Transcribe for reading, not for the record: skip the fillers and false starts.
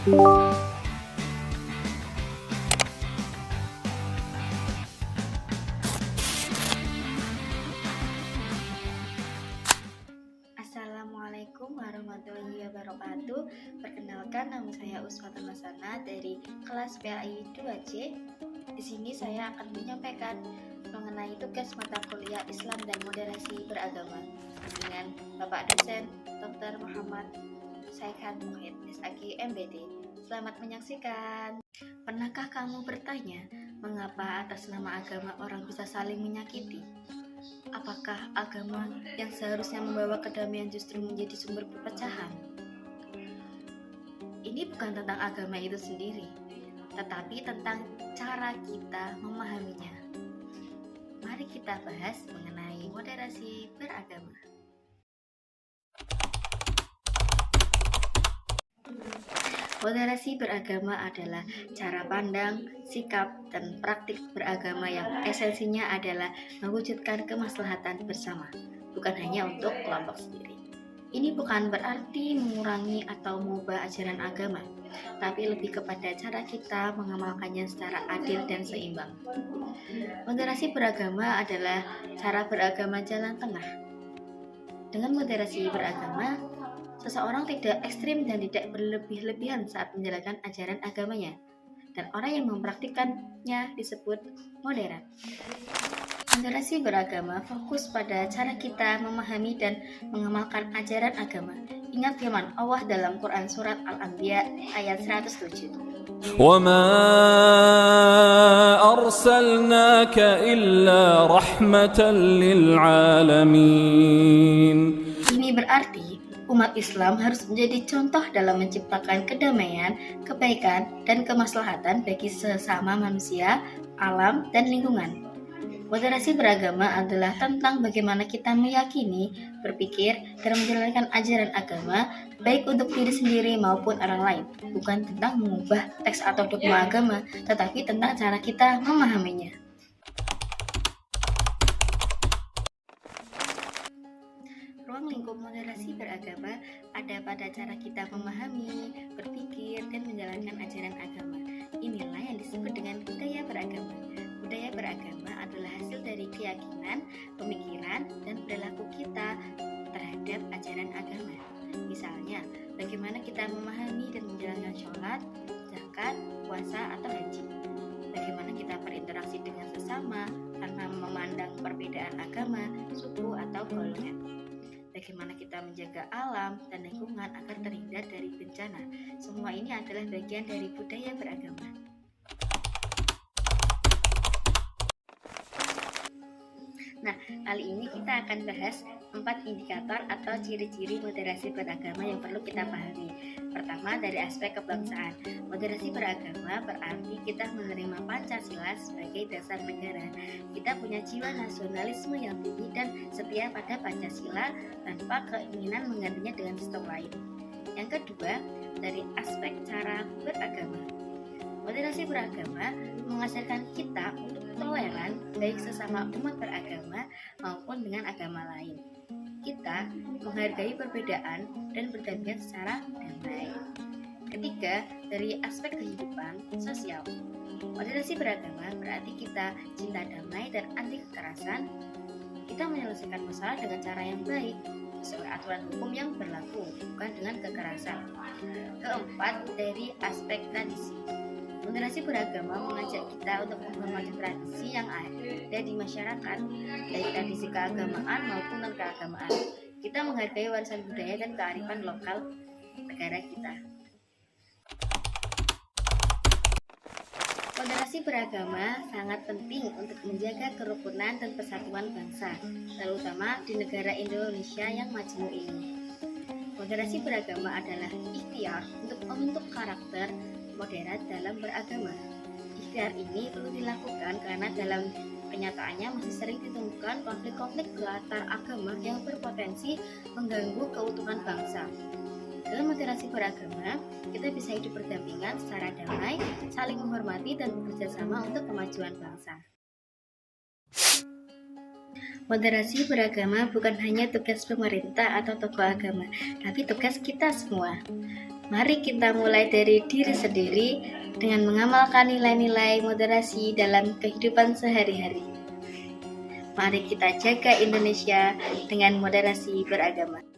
Assalamualaikum warahmatullahi wabarakatuh. Perkenalkan, nama saya Uswatun Masana dari kelas PAI 2C. Di sini saya akan menyampaikan mengenai tugas mata kuliah Islam dan Moderasi Beragama dengan Bapak Dosen Dr. Muhammad Saikat Muhid, SAG MBD. Selamat menyaksikan. Pernahkah kamu bertanya, mengapa atas nama agama orang bisa saling menyakiti? Apakah agama yang seharusnya membawa kedamaian justru menjadi sumber perpecahan? Ini bukan tentang agama itu sendiri, tetapi tentang cara kita memahaminya. Mari kita bahas mengenai moderasi beragama. Moderasi beragama adalah cara pandang, sikap, dan praktik beragama yang esensinya adalah mewujudkan kemaslahatan bersama, bukan hanya untuk kelompok sendiri. Ini bukan berarti mengurangi atau mengubah ajaran agama, tapi lebih kepada cara kita mengamalkannya secara adil dan seimbang. Moderasi beragama adalah cara beragama jalan tengah. Dengan moderasi beragama, seseorang tidak ekstrim dan tidak berlebih-lebihan saat menjalankan ajaran agamanya, dan orang yang mempraktikkannya disebut moderat. Moderasi beragama fokus pada cara kita memahami dan mengamalkan ajaran agama. Ingat firman Allah dalam Quran Surat Al-Anbiya ayat 107. وَمَا أَرْسَلْنَاكَ إِلَّا رَحْمَةً لِلْعَالَمِينَ. Ini berarti umat Islam harus menjadi contoh dalam menciptakan kedamaian, kebaikan, dan kemaslahatan bagi sesama manusia, alam, dan lingkungan. Moderasi beragama adalah tentang bagaimana kita meyakini, berpikir, dan menjalankan ajaran agama, baik untuk diri sendiri maupun orang lain. Bukan tentang mengubah teks atau dogma agama, tetapi tentang cara kita memahaminya. Ruang lingkup moderasi beragama ada pada cara kita memahami, berpikir, dan menjalankan ajaran agama. Inilah yang disebut dengan budaya beragama. Budaya beragama adalah hasil dari keyakinan, pemikiran, dan perilaku kita terhadap ajaran agama. Misalnya, bagaimana kita memahami dan menjalankan sholat, zakat, puasa, atau haji. Bagaimana kita berinteraksi dengan sesama tanpa memandang perbedaan agama, suku, atau golongan. Bagaimana kita menjaga alam dan lingkungan agar terhindar dari bencana. Semua ini adalah bagian dari budaya beragama. Nah, kali ini kita akan bahas 4 indikator atau ciri-ciri moderasi beragama yang perlu kita pahami. Pertama, dari aspek kebangsaan. Moderasi beragama berarti kita menerima Pancasila sebagai dasar negara. Kita punya jiwa nasionalisme yang tinggi dan setia pada Pancasila tanpa keinginan menggantinya dengan sistem lain. Yang kedua, dari aspek cara beragama. Moderasi beragama mengajarkan kita untuk toleran baik sesama umat beragama maupun dengan agama lain. Kita menghargai perbedaan dan berdampingan secara damai. Ketiga, dari aspek kehidupan sosial. Moderasi beragama berarti kita cinta damai dan anti kekerasan. Kita menyelesaikan masalah dengan cara yang baik, sesuai aturan hukum yang berlaku, bukan dengan kekerasan. Keempat, dari aspek tradisi. Moderasi beragama mengajak kita untuk menghormati tradisi yang ada di masyarakat, baik tradisi keagamaan maupun non-keagamaan. Kita menghargai warisan budaya dan kearifan lokal negara kita. Moderasi beragama sangat penting untuk menjaga kerukunan dan persatuan bangsa, terutama di negara Indonesia yang majemuk ini. Moderasi beragama adalah ikhtiar untuk membentuk karakter moderat dalam beragama. Ikhtiar ini perlu dilakukan karena dalam kenyataannya masih sering ditemukan konflik-konflik latar agama yang berpotensi mengganggu keutuhan bangsa. Dalam moderasi beragama, kita bisa hidup berdampingan secara damai, saling menghormati dan bekerja sama untuk kemajuan bangsa. Moderasi beragama bukan hanya tugas pemerintah atau tokoh agama, tapi tugas kita semua. Mari kita mulai dari diri sendiri dengan mengamalkan nilai-nilai moderasi dalam kehidupan sehari-hari. Mari kita jaga Indonesia dengan moderasi beragama.